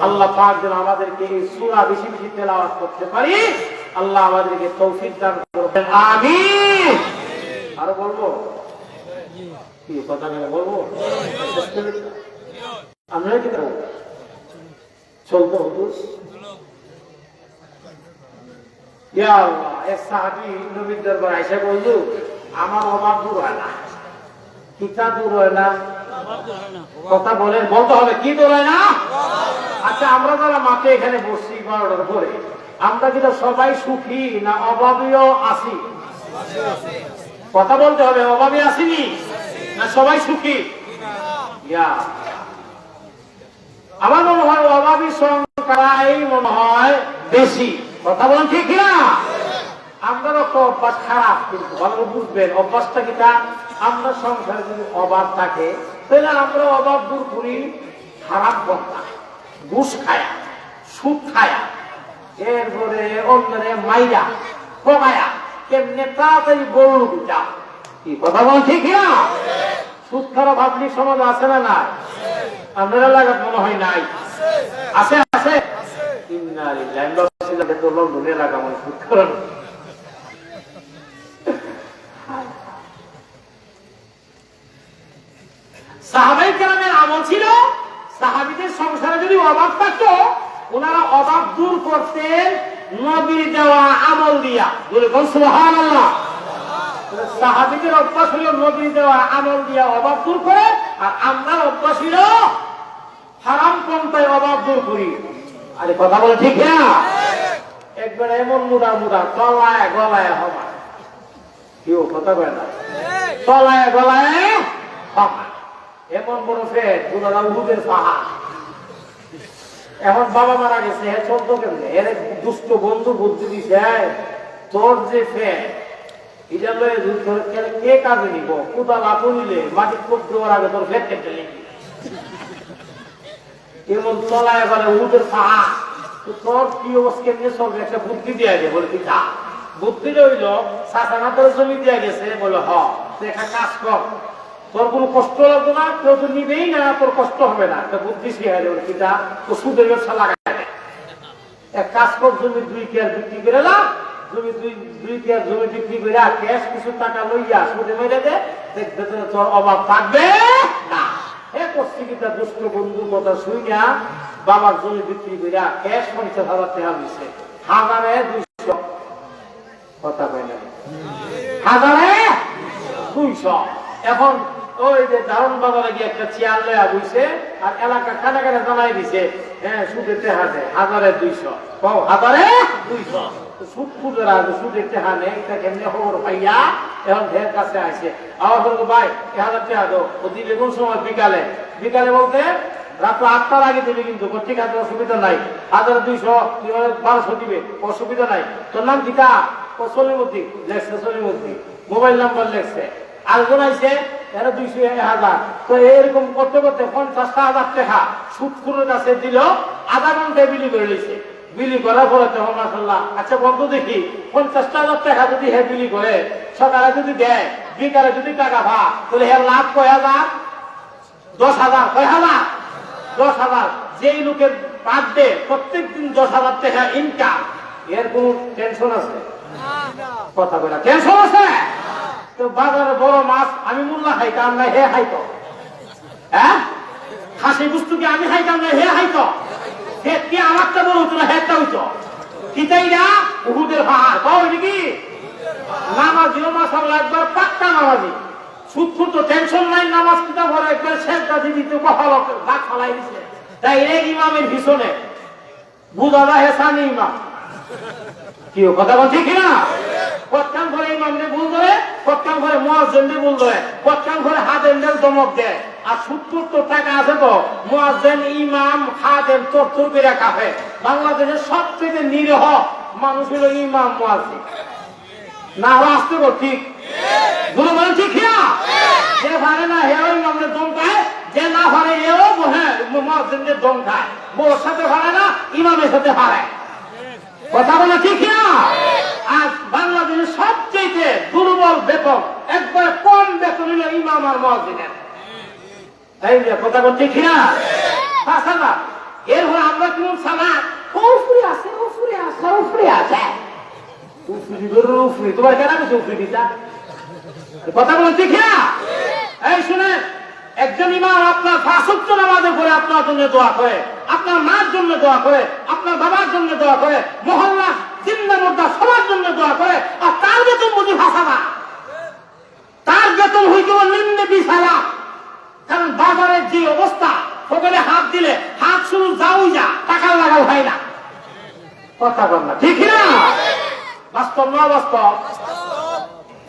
আল্লাহ পাক যেন আমাদেরকে এই সূরা বেশি বেশি তেলাওয়াত করতে পারি, আল্লাহ আমাদেরকে তৌফিক দান করবেন, আমিন। আরো বলবো কি কথা বলবো? আমরা কি করব? চলবো হুজুর। ইয়া আল্লাহ, এক সাহাবী নবীর দরবারে এসে বলল আমার অভাব দূর হয় না। কিতা দূর হয় না? কথা বলেন, বলতে হবে কি দূর হয় না? আচ্ছা, আমরা যারা মাঠে এখানে বসছি 12টার পরে, আমরা কি সবাই সুখী না অভাবীও আছি? কথা বলতে হবে, অভাবী আসিনি না সবাই সুখী? আমার মনে হয় অভাবী সংখ্যাই মনে হয় বেশি। কথা বলেন ঠিক না? আমারও তো অভ্যাস খারাপ, কিন্তু ভালো বুঝবেন অভ্যাসটা কিটা। আমরা সংসারে যদি অভাব থাকে তাহলে আমরা অভাব দূর করি খারাপ কথা, ঘুষ খায়া, সুদ খায়া, এরপরে অন্যরে মাইরা পকায়া, কেমনে তাড়াতাড়ি গরু দুটা। কি কথা বলেন ঠিক না? সুদ খারাপ ভাবলি সমাজ আছে না না? আপনারা লাগাত মনে হয় নাই? আছে আছে। লন্ডনে লাগা মানে সুদ খারাপ। সাহাবায়ে কেরামের আমল ছিল, সাহাবীদের সংসারে যদি অভাব থাকতো ওনারা অভাব দূর করতেন নবীর দেওয়া আমল দিয়া। বলুন সুবহানাল্লাহ। সাহাবীদের অভ্যাস হলো নবীর দেওয়া আমল দিয়া অভাব দূর করে, আর আমরা অভ্যাস হল হারাম পন্থায় অভাব দূর করি। আরে কথা বলে ঠিক না? একবার এমন মুড়া মুড়া তলায় গলায় হবা, কেউ কথা বলে না, তলায় গলায় হবা, এমন বড় ফেট গুলারা উহুদের পাহাড়। এখন বাবা মারা গেছে, হ্যাঁ চলতো কেমনে? এর দুষ্ট বন্ধু বুদ্ধি দিছে, তোর যে ফেট এটা লয়ে কে কাজে নিব? কোদাল আপু নিলে মাটি কোপ দেওয়ার আগে তোর ফেট কেটে নিবি। এমন তলায় গেলে উহুদের পাহাড়, তোর কি অবস্থা কেমনে চলবে? একটা বুদ্ধি দিয়ে গে, বলে পিতা বুদ্ধি রইল চাষানা তোর জমি দিয়ে গেছে, বলে হ একটা কাজ কর, তোর কোনো কষ্ট লাগবে না, কেউ তো নিবেই না, তোর কষ্ট হবে না, একটা বুদ্ধি শিখে দেবে পিতা, তো সুদের ব্যবসা লাগাই এক কাজ কর, জমি 2 কেয়ার বিক্রি করে না, জমি 2 কেয়ার জমি বিক্রি করে ক্যাশ কিছু টাকা লইয়া সুদে মেরে দে, দেখবে তোর অভাব থাকবে না। হে করছি কিতা দুষ্ট বন্ধুর কথা শুইনা বাবার জমি বিক্রি করে ক্যাশ 50,000 টাকা দিচ্ছে, 1,200 কথা কয় না, 1,200। এখন ওই যে দারুণ বাজারে গিয়ে একটা চেয়ার লয়া বইছে, আর এলাকা কানে কানে জানাই দিছে, হ্যাঁ সুদের টেহা দেয় 1,200, 1,200। সুদ খুঁজে রাখবে, সুদের টেহা নেই, এটা কেমনি খবর পাইয়া এখন ঢের কাছে আসে। আবার বলবো ভাই 1,000 টাকা দো, ও দিবে কোন সময়? বিকালে। বিকালে বলতে রাত 8টার আগে দিবে, কিন্তু ঠিক আছে অসুবিধা নাই, 1,200 1200 দিবে, অসুবিধা নাই। তোর নাম কিতা? ও সলিমুদ্দিন লেখছে, সলিমুদ্দিন মোবাইল নাম্বার লেখছে, আরেকজন আইছে 200 1,000। তো এরকম করতে করতে 50,000 টাকা সুদখোরের কাছে দিল, আধা ঘন্টায় বিলি করে নিছে। বিলি করার পরে তখন মাসাল্লাহ আচ্ছা বন্ধু দেখি 50,000 টাকা যদি হ্যাঁ বিলি করে সকালে যদি দেয় বিকালে যদি টাকা ভা তাহলে হ্যাঁ লাভ কয় হাজার 10,000 কয় হাজার 10,000। যেই লোকের পার ডে প্রত্যেকদিন 10,000 টাকা ইনকাম এর কোন টেনশন আছে? কথা বলা টেনশন আছে? তো বাজারে বড় মাছ আমি মোল্লা খাইতাম না হে খাইতো, হ্যাঁ খাসি বস্তু কি আমি খাইতাম না হে খাইতো, হে কি আমারটা বড় হতো না হেটা হইতো কিতাই না উহুদের পাহাড় পাও নাকি নামাজিও মাশাআল্লাহ একবার পাক্কা নামাজি সুদ তো টেনশন নাই নামাজ কিতা পড়ে একবার সেজদা দিতে কপাল দাগ ফলাই দিছে। তাই এই ইমামের পিছনে বুঝা যায় সানি ইমাম কি কথা বল ঠিক না? কতক্ষণ করে ইমামরে ভুল ধরে, কতক্ষণ করে মুয়াজ্জিনরে ভুল ধরে, কতক্ষণ করে হাদেনদের দমক দেয়। আর 70 টাকা আছে তো মুয়াজ্জিন ইমাম খাদেম তরতর করে খাবে। বাংলাদেশের সবচেয়ে নিরীহ মানুষ হলো ইমাম মুয়াজ্জিন। না আসতে বল ঠিক গুলো বলেন ঠিক না? যে পারে না হে ইমামরে দম খায়, যে না পারে এও হ্যাঁ মুয়াজ্জিনের দম খায়। বউর সাথে পারে না ইমামের সাথে পারে। কথা বলা ঠিক না? আজ বাংলাদেশের সবচেয়ে দুর্বল বেতন একবার কম বেতন হলো ইমাম আর মুয়াজ্জিনের। এই যে কথা বল ঠিক না? তাছাড়া এরপর আমরা কোন সালাত উফরি আছে উফরি আছে উফরি আছে উফরি ধরো উফরি তোমার কেন কিছু উফরি দিতা? কথা বল ঠিক না? এই শুনেন একজন ইমাম আপনার 5 ওয়াক্ত নামাজের পরে আপনার জন্য দোয়া করে, আপনার মার জন্য দোয়া করে, আপনার বাবার জন্য দোয়া করে, মহল্লা জিন্দা মুর্দা সবার জন্য দোয়া করে। আর তার বেতন বুঝি ভাষাবা, তার বেতন হইতে নিম্ন 20,000। কারণ বাজারের যে অবস্থা ওখানে হাত দিলে হাত শুরু যাওই যা টাকা লাগাও হয় না। কথা বল না ঠিক না? বাস্তব না বাস্তব?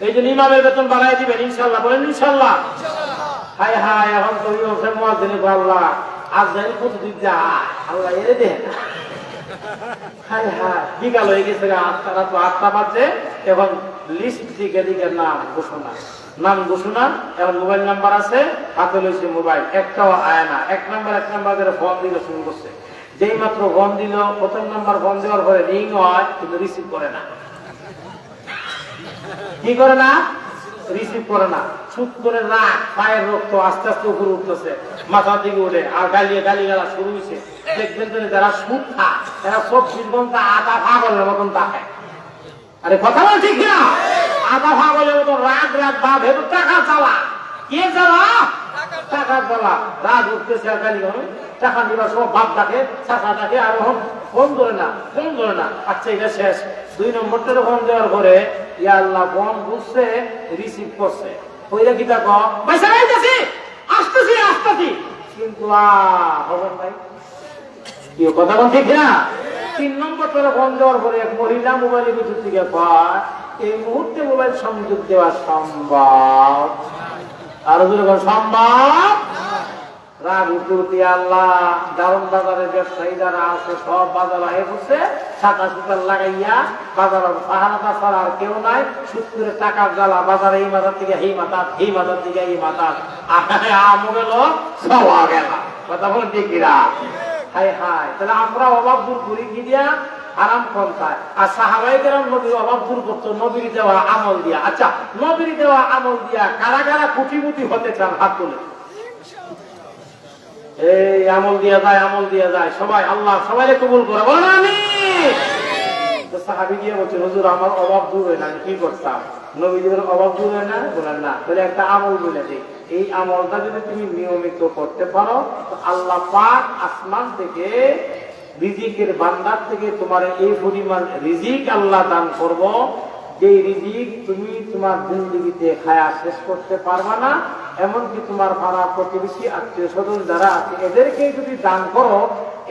এই যে ইমামের বেতন বাড়াই দিবেন ইনশাল্লাহ, বলেন ইনশাল্লাহ। হায় হায় এখন তো মুয়াজ্জিন আল্লাহ আজ জানি প্রতিদিন যা আল্লাহ এরে দেন। হায় হায় বিকাল হয়ে গেছে, রাত 8টা বাজে। এখন লিস্ট দিকে দিকে নাম ঘোষণা, নাম ঘোষণা। এখন মোবাইল নাম্বার আছে, হাতে লইছে মোবাইল, একটাও আয় না। এক নাম্বার করে ফোন দিতে শুরু করছে। যেই মাত্র ফোন দিল, প্রথম নাম্বার ফোন দেওয়ার পরে রিং হয় কিন্তু রিসিভ করে না। কি করে না? রিসিভ করে না। চুপ করে রাখ, পায়ের রক্ত আস্তে আস্তে উপরে উঠতেছে, মাথার দিকে উঠে আর গালিগালা শুরু হয়েছে। দেখবেন যারা সুদ খায় এরা 24 ঘন্টা আধা পাগলের মতন তাকায়। আরে কথা বল ঠিক না? আধা পাগলের মতন রাত ভাব ভেতর টাকা চালা, কে চালা? টাকা চালা। রাত উঠতেছে আর গালি টাকা নিবার সব ভাব ডাকে, চাকা ডাকে, আর ফোন ধরে না, ফোন ধরে না। আচ্ছা এটা শেষ। 2 নম্বরটার ফোন দেওয়ার পরে ইয়া আল্লাহ ফোন বুঝছে, রিসিভ করছে। ওইটা কি তাক পয়সা আইতাছি আসতেছি আসতেছি, কিন্তু খবর নাই। কি কথা বল ঠিক না? 3 নম্বরটার ফোন দেওয়ার পরে এক মহিলা মোবাইলের ভিতর থেকে কয় এই মুহূর্তে মোবাইল সংযোগ দেওয়া সম্ভব? আরো যখন সম্ভব রাগ উঠতে আল্লাহ দারুন বাজারের ব্যবসায়ী যারা আছে সব বাজার আগে করছে, ছাতা সুতার লাগাইয়া বাজার পাহাড়া ছাড়া আর কেউ নাই। সুদ করে টাকার জ্বালা বাজারে এই মাথার থেকে এই মাথা, এই মাথার থেকে এই মাথা আমো গেল সব গেল। কথা বলেন ঠিকিরা? হায় হায়, তাহলে আমরা অভাব দূর করি কি দিয়া? আরাম পন্থায়। আর সাহাবায়ে কেরাম নবীর অভাব দূর করতো নবীর দেওয়া আমল দিয়া। আচ্ছা নবীর দেওয়া আমল দিয়া কারা কারা কোটিপতি হতে চান হাত তুলে? এই আমল দিয়া যায়, আমল দিয়া যায় সবাই। আল্লাহ সবাইকে কবুল করে বলেন আমিন। তো সাহাবী দিয়ে বলছে হুজুর আমার অভাব দূর হয় না, আমি কি করতাম? নবীদের অভাব দূর হয় না? বলেন না। তাহলে একটা আমল বলে দিই, এই আমলটা যদি তুমি নিয়মিত করতে পারো তো আল্লাহ পাক আসমান থেকে রিজিকের ভান্ডার থেকে তোমার এই পরিমাণ রিজিক আল্লাহ দান করব, যে রিজিক তুমি তোমার জিন্দেগিতে খায়া শেষ করতে পারবা না। এমনকি তোমার পাড়া প্রতিবেশী আত্মীয় স্বজন যারা আছে এদেরকে যদি দান করো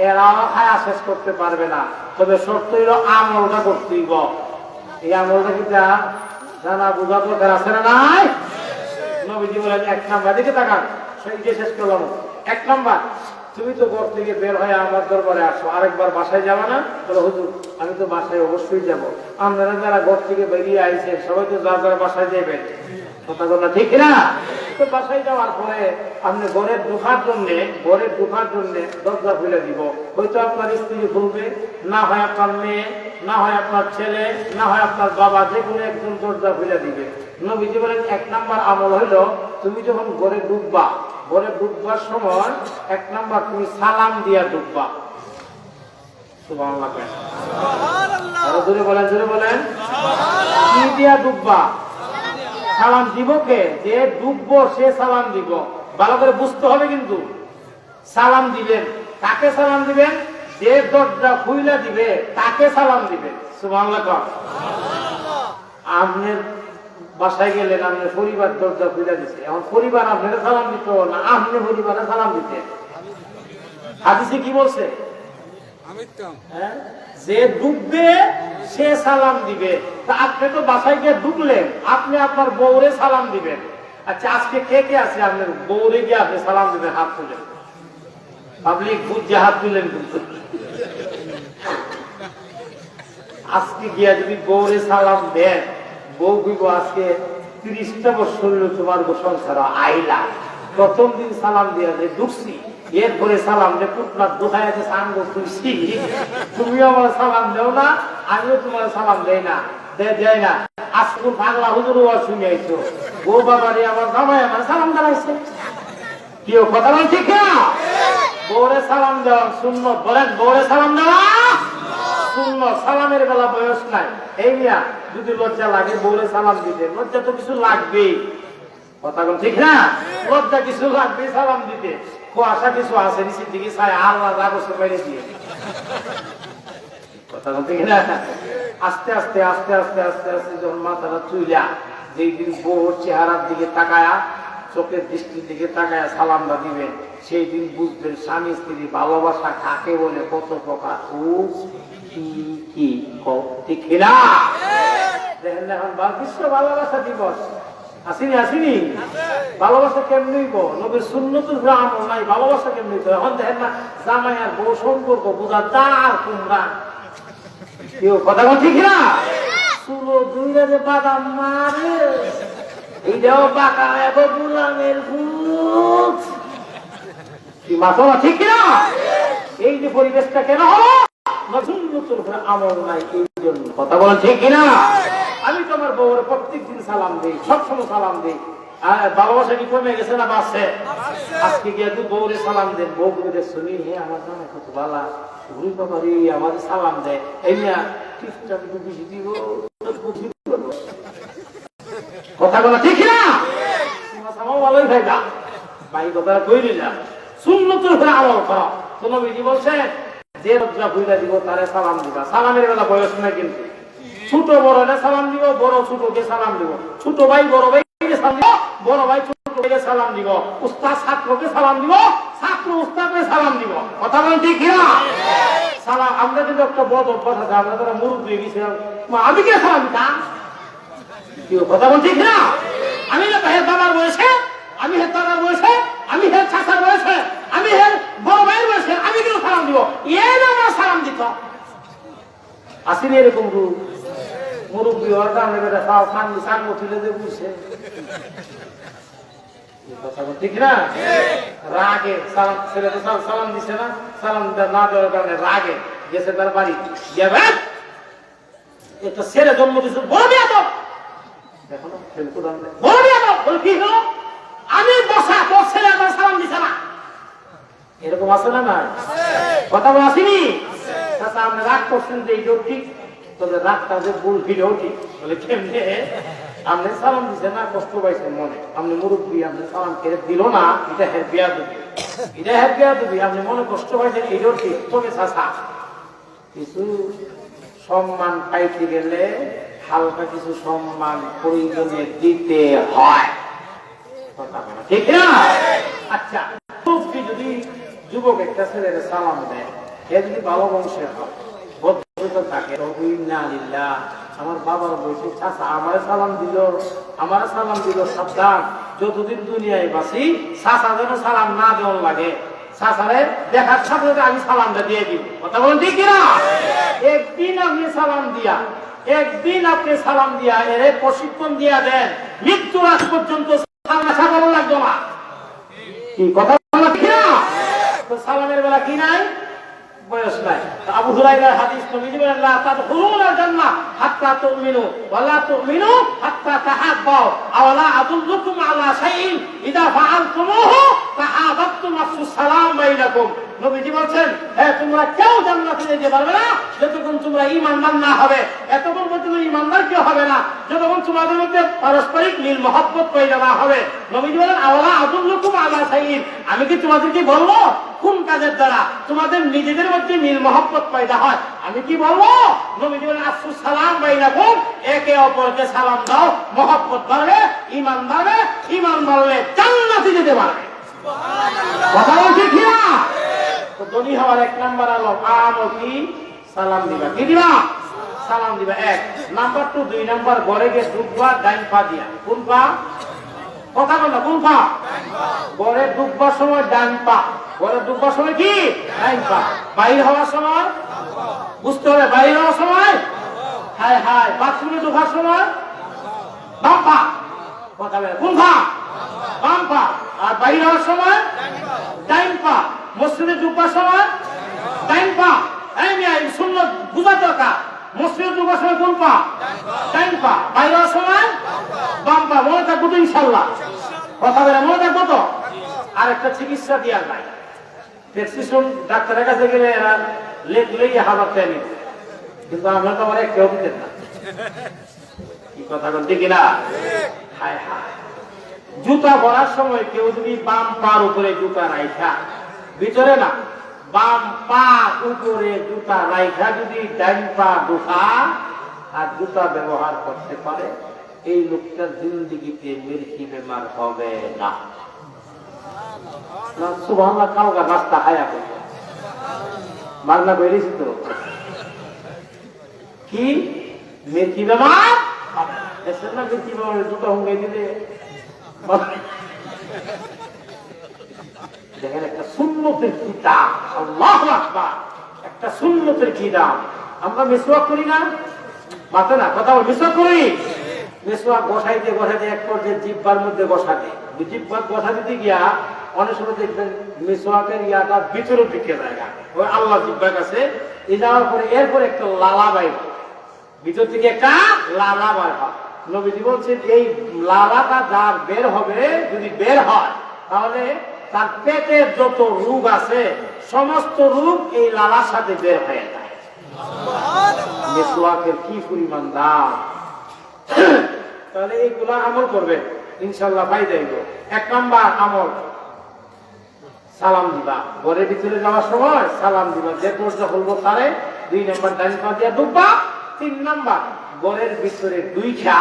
এরাও খায়া শেষ করতে পারবে না। তবে শর্ত হইল আমলটা করতে হইব। এই আমলটা কি জানা বোঝা দরকার আছে না নাই? নবীজি বলেন 1 নাম্বার দিকে তাকান, সেই যে শেষ করলাম। 1 নাম্বার, তুমি তো ঘর থেকে বের হয়ে আমার দরবারে আসো, আরেকবার বাসায় যাবা না? বলে হুজুর আমি তো বাসায় অবশ্যই যাব। আপনারা যারা ঘর থেকে বেরিয়ে আইছে সবাই তো যার যার বাসায় যাবেন। কথা বল না ঠিক না? তো তো বাসায় যাওয়ার পরে আপনি ঘরে ঢোকার জন্য দরজা খুলে দিব, হয়তো আপনার স্ত্রী খুলবে, না হয় আপনার মেয়ে, না হয় আপনার ছেলে, না হয় আপনার বাবা, যে কোনো একজন দরজা খুলে দিবে। নবীজি বলেন 1 নাম্বার আমল হইল, তুমি যখন ঘরে ঢুকবার সময় 1 নাম্বার তুমি সালাম দিয়া ঢুকবা। সুবহানাল্লাহ। আরো জোরে বলেন কি দিয়া ঢুকবা? সালাম দিব কে? যে ডুববো সে সালাম দিব। ভালো করে বুঝতে হবে কিন্তু। সালাম দিবেন কাকে? সালাম দিবেন যে দরজা খুইলা দিবে তাকে সালাম দিবেন। সুবহানাল্লাহ। আপনার বাসায় গেলেন, আপনার পরিবার দরজা খুইলা দিছে, এখন পরিবার আপনার সালাম দিত না আপনি পরিবারে সালাম দিতে? হাদিসে কি বলছে? যে ডুববে সে সালাম দিবে। তা আপনি তো বাসায় গিয়ে ঢুকলেন, আপনি আপনার বউরে সালাম দিবেন। আচ্ছা, আজকে কে কে আছে আপনার বউরে গিয়ে আপনি সালাম দিবেন? হাত তুলেন, পাবলিক বুঝে হাত তুলেন। কিন্তু আজকে গিয়া যদি বউরে সালাম দেন, বউ কইব আজকে 30টা বছর তোমার সংসার আইলা, প্রথম দিন সালাম দিয়া যে ঢুকছি, এরপরে সালাম দে পুতলা দোহায় যে সাঙ্গ তুইছি, তুমিও আমার সালাম দেও না, আমিও তোমার সালাম দেই না, দেয় না। আজকে পাগলা হুজুর শুনে আইছো, ও বাবা রে আমার জামাই আমার সালাম দাঁড়াইছে। কেউ কথা বল ঠিক না? বউরে সালাম দেওয়া সুন্নত। বলেন বউরে সালাম দেওয়া সুন্নত। সালামের বেলা বয়স নাই। এই মিয়া যদি লজ্জা লাগে বউরে সালাম দিতে, লজ্জা তো কিছু লাগবেই। কথা বল ঠিক না? লজ্জা কিছু লাগবে সালাম দিতে। কুয়াশা কিছু আছে নিচের দিকে চাই, আল্লাহ রাগসে বাইরে দিয়ে। কথা বল ঠিক না? আস্তে আস্তে যখন মাথাটা চুইলা, যেই দিন বউর চেহারার দিকে তাকায়া, চোখের দৃষ্টির দিকে তাকায়া সালামটা দিবেন, সেই দিন বুঝবেন স্বামী স্ত্রী ভালোবাসা কাকে বলে, কত প্রকার। কি ঠিক না? দেখেন এখন বিশ্ব ভালোবাসা দিবস আসেনি? ভালোবাসা কেমনি নবীর সুন্নতুল আমল নাই, ভালোবাসা কেমনি? এখন দেখেন না জামাই আর বউ সম্পর্ক বোঝা তার কুমড়া। কেউ কথা বল ঠিক না? চুলো দুইটা যে বাদাম মারে, এইটাও বাঁকা এবং গুলামের ভূত। কি মাথা ঠিক না? এই যে পরিবেশটা কেন হলো? সুন্নতুল আমল নাই এই জন্য। কথা বলেন ঠিক কিনা? আমি তো আমার বউর প্রত্যেকদিন সালাম দিই, সবসময় সালাম দিই। ভালোবাসা কি কমে গেছে না বাড়ছে? আজকে গিয়ে তুই বউরে সালাম দেন, বউ বলে শুনি হে আমার জামাই কত বালা, ঘুরি বাবারি আমাদের সালাম দেয়। এই মিয়া টিপটা বুঝি দিব, কথা বলা ঠিক না? ভালোই ভাইবা ভাই কথা কইলি না। সুন্নতের উপরে আমল করো। কোন বিধি বলছে যে রোজা ভুইলা দিব তারে সালাম দিবা। সালামের বেলা বয়স নাই কিন্তু। ছোট বড়রে সালাম দিব, বড় ছোটকে সালাম দিব, ছোট ভাই বড় ভাইকে সালাম দিব, বড় ভাই ছোট ভাইকে সালাম দিব, উস্তাদ ছাত্রকে সালাম দিব, ছাত্র উস্তাদকে সালাম দিব। কথা বলেন ঠিক না? সালাম আমরা কিন্তু একটা বড় অভ্যাস আছে, আমরা যারা মুরব্বী গেছিলাম, আমি কে সালাম দিতাম? কথা বল ঠিক না? আমি না হের বাবার বয়সে, আমি হের দাদার বয়সে, আমি হের চাচার বয়সে, আমি হের বড় ভাইয়ের বয়সে আমি কেন সালাম দিব? এই না আমার সালাম দিত। আসেনি এরকম রূপ? মুরব্বী হওয়ার কারণে বেটা সাও খানি সাঙ্গ তুলে দিয়ে বুঝছে। কথা বল ঠিক না? রাগে সালাম ছেলেকে সালাম দিছে না, সালাম না দেওয়ার কারণে রাগে গেছে তার বাড়ি, একটা ছেলে জন্ম দিচ্ছে বড় বিয়া তো আমি বসা তোর ছেলে আমার সালাম দিছে না, এরকম আছে না? না কথা বল আসেনি? আপনি রাগ করছেন যে এইটাও ঠিক, তবে রাগটা যে ভুল ভিড়েও ঠিক। বলে কেমনে? আপনি সালাম দিছে না, কষ্ট পাইছেন মনে, আপনি মুরব্বী, আপনি সালাম কেড়ে দিল না, এটা হের বিয়া দিবি, এটা হের বিয়া দিবি, আপনি মনে কষ্ট পাইছেন, এইটাও ঠিক। তবে চাচা কিছু সম্মান পাইতে গেলে হালকা কিছু সম্মান প্রয়োজনে দিতে হয়। ঠিক না? আচ্ছা, যদি যুবক একটা ছেলের সালাম দেয়, এ যদি ভালো বংশের হয়, ভদ্রতা থাকে, আমার বাবার বয়সী চাচা আমার সালাম দিল, সাবধান, যতদিন দুনিয়ায় বাঁচি চাচা যেন সালাম না দেওয়ার লাগে, চাচারে দেখার সাথে সাথে আমি সালামটা দিয়ে দিব। কথা বলেন ঠিক কিনা? একদিন আপনি সালাম দিয়া এর প্রশিক্ষণ দিয়া দেন, মৃত্যুর আগ পর্যন্ত সালমাশা বলা লাগতো না। কি কথা বলা ঠিক না? তো সালামের বেলা কি নাই? বয়স নাই। আবু হুরায়রার হাদিস, নবীজি বলেন লা তাদখুলুনাল জান্নাহ হাত্তা তুমিনু ওয়া লা তুমিনু হাত্তা তাহাব্বু আও লা আদুল্লুকুম আলা শাইইন ইযা ফাআলতুমুহু তাহাবাবতুম আফসুস সালাম বাইনাকুম। নবীজি বলেন, তোমরা কেউ জান্নাতে যেতে পারবে না যতক্ষণ তোমরা ঈমানদার না হবে। এতক্ষণ পর্যন্ত ঈমানদার কেউ হবে না যতক্ষণ তোমাদের মধ্যে পারস্পরিক মিল মহব্বত পয়দা না হবে। নবীজি বলেন আও লা আদুল্লুকুম আলা শাইইন, আমি কি তোমাদেরকে বলবো কোন কাজের দ্বারা তোমাদের নিজেদের মধ্যে মিল মহব্বত পয়দা হয়? আমি কি বলবো? নবীজি বলেন আফসুস সালাম বাইনাকুম, একে অপরকে সালাম দাও, মহব্বত বাড়বে, ঈমান বাড়বে, ঈমান বাড়লে জান্নাতে যেতে পারবে। সুবহানাল্লাহ। কথা বলছি কি না? তো ধনী হওয়ার এক নাম্বার আমল কি? সালাম দিবা। কি দিবা? সালাম দিবা। এক নাম্বার। 2 নাম্বার, ঘরে গিয়ে ঢুকবা ডাইন পা দিয়া। কোন পা? কথা বল না, কোন পা? ঘরে ঢুকবার সময় ডান পা। ঘরে ঢুকবার সময় কি? ডাইন পা। বাইরে হওয়ার সময় বুঝতে হবে, বাইরে হওয়ার সময় হায় হায়। বাথরুমে ঢোকার সময় বাম পা। কথা বলে কোন পা? বাম পা। আর বাইরে হওয়ার সময় ডাইন পা। মসজিদে ঢুকবার সময় ডাইন পা। এই মিয়া সুন্নাত বুঝা দরকার। মসজিদে ঢুকবার সময় কোন পা? ডাইন পা। বাইরে হওয়ার সময় বাম পা। মনে থাকবো তো ইনশাআল্লাহ? কথা বলে মনে থাকবো তো? আর একটা চিকিৎসা দেওয়ার নাই। প্রেসক্রিপশন ডাক্তারের কাছে গেলে এরা লেখলেই হাজার টাকা নিতে, কিন্তু আমরা তো আমার কেউ দিতেন না। কি কথা বলতে কিনা? হায় হায়। জুতা পরার সময় কেউ যদি বাম পার উপরে জুতা রাইখা, ভিতরে না, বাম পা উপরে জুতা রাইখা যদি ডাইন পা ঢোকা আর জুতা ব্যবহার করতে পারে, এই লোকটার জিন্দিগিতে মির্কি বেমার হবে না। সুবহানাল্লাহ। কালকা রাস্তা হায়া করবে বাংলা বেরিয়েছি তো কি মির্কি বেমার এসে না? মির্কি বেমার জুতা হুঙ্গে দিলে দেখেন একটা সুন্নতের কি দাম। আল্লাহু আকবার। একটা সুন্নতের কি দাম। আমরা মিসওয়াক করি না? মাথা না কথা বল, মিসওয়াক করি। মিসওয়াক বসাইতে বসাইতে এক পর্যায়ে জিহ্বার মধ্যে বসা দেয়। জিহ্বার বসা দিতে গিয়া অনেক সময় দেখবেন মিসওয়াকের ইয়াটা ভিতরে ঢুকে যায়। ওই আল্লাহ জিহ্বার কাছে এই যাওয়ার পরে এরপরে একটা লালা বাইর, ভিতর থেকে একটা লালা বাইর হয়। নবীজি বলছেন এই লালাটা যার বের হবে, যদি বের হয় তাহলে তার পেটের যত রোগ আছে সমস্ত রোগ এই লালার সাথে বের হয়ে যায়। মিসওয়াকের কি পরিমাণ দাম! তাহলে এইগুলা আমল করবে ইনশাআল্লাহ ফায়দা হইব। 1 নাম্বার আমল সালাম দিবা। ঘরের ভিতরে যাওয়ার সময় সালাম দিবা, যে দরজা খুলবো তারে। 2 নাম্বার ডান পা দিয়া ঢুকবা। 3 নাম্বার ঘরের ভিতরে দুইটা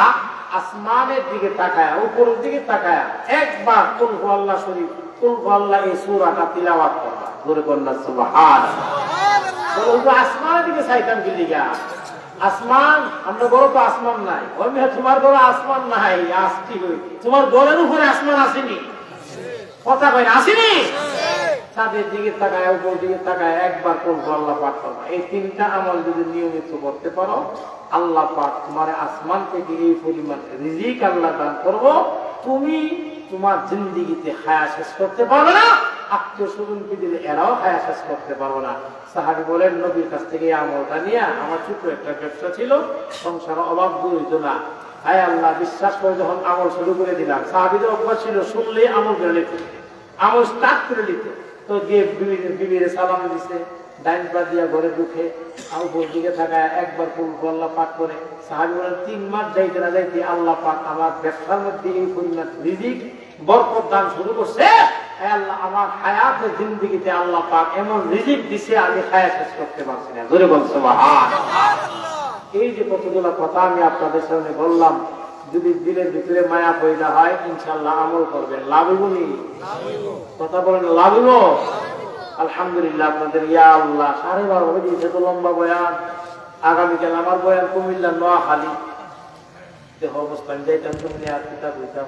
আসমানের দিকে তাকায়া, উপরের দিকে তাকায়া একবার কুল হুয়াল্লাহ শরীফ, কুল হুয়াল্লাহ এই সূরাটা তিলাওয়াত করবা। জোরে বলনা সুবহানাল্লাহ। আসমানের দিকে চাইতাম কি লিগা? আসমান আমরা বড় তো আসমান নাই। ওই মেয়ে তোমার বড় আসমান নাই, আসছি তোমার ঘরের উপরে আসমান আসেনি। কথা কই না আসেনি? ছাদের দিকে তাকায়, উপর দিকে তাকায় একবার করবো আল্লাহ পাক করবা। এই 3টা আমল যদি নিয়মিত করতে পারো, আল্লাহ পাক তোমার আসমান থেকে এই পরিমাণ রিজিক আল্লাহ দান করবো, তুমি তোমার জিন্দিগিতে হায়া শেষ করতে পারবে না। আত্মীয় স্বজনকে দিলে এরাও হায়া শেষ করতে পারবো না। সাহাবী বলেন নবীর কাছ থেকে এই আমলটা নিয়ে আমার ছোট একটা ব্যবসা ছিল, সংসারে অভাব দূর হইতো না। হায় আল্লাহ বিশ্বাস করে যখন আমল শুরু করে দিলাম, সাহাবীদের অভ্যাস ছিল শুনলেই আমল করে নিত, আমল স্টার্ট করে নিত। তো গিয়ে বিবির সালাম দিছে, ডাইন পা দিয়া ঘরে ঢুকে উপর দিকে থাকায় একবার আল্লাহ পাক করে। সাহাবী বলেন 3 মাস যাইতে না যাইতে আল্লাহ পাক আমার ব্যবসার মধ্যে এই পরিমাণ রিজিক বরকত দান শুরু করছে। আল্লাহ আমার হায়াতের জিন্দেগিতে আল্লাহ পাক এমন রিজিক দিছে, আমি হায়াত শেষ করতে পারছি না। জোরে বল সুবহানাল্লাহ। এই যে কতগুলো কথা আমি আপনাদের সামনে বললাম, যদি দিলের ভিতরে মায়া পয়দা হয় ইনশাআল্লাহ আমল করবেন, লাভ হইব নি? কথা বলেন লাভ হইব? আলহামদুলিল্লাহ। আপনাদের ইয়া আল্লাহ 12:30 হয়ে গেছে, তো লম্বা বয়ান। আগামীকাল আমার বয়ান কুমিল্লা নোয়াখালী। দেহ অবস্থান যাইতাম, তুমি আর কিতাব হইতাম।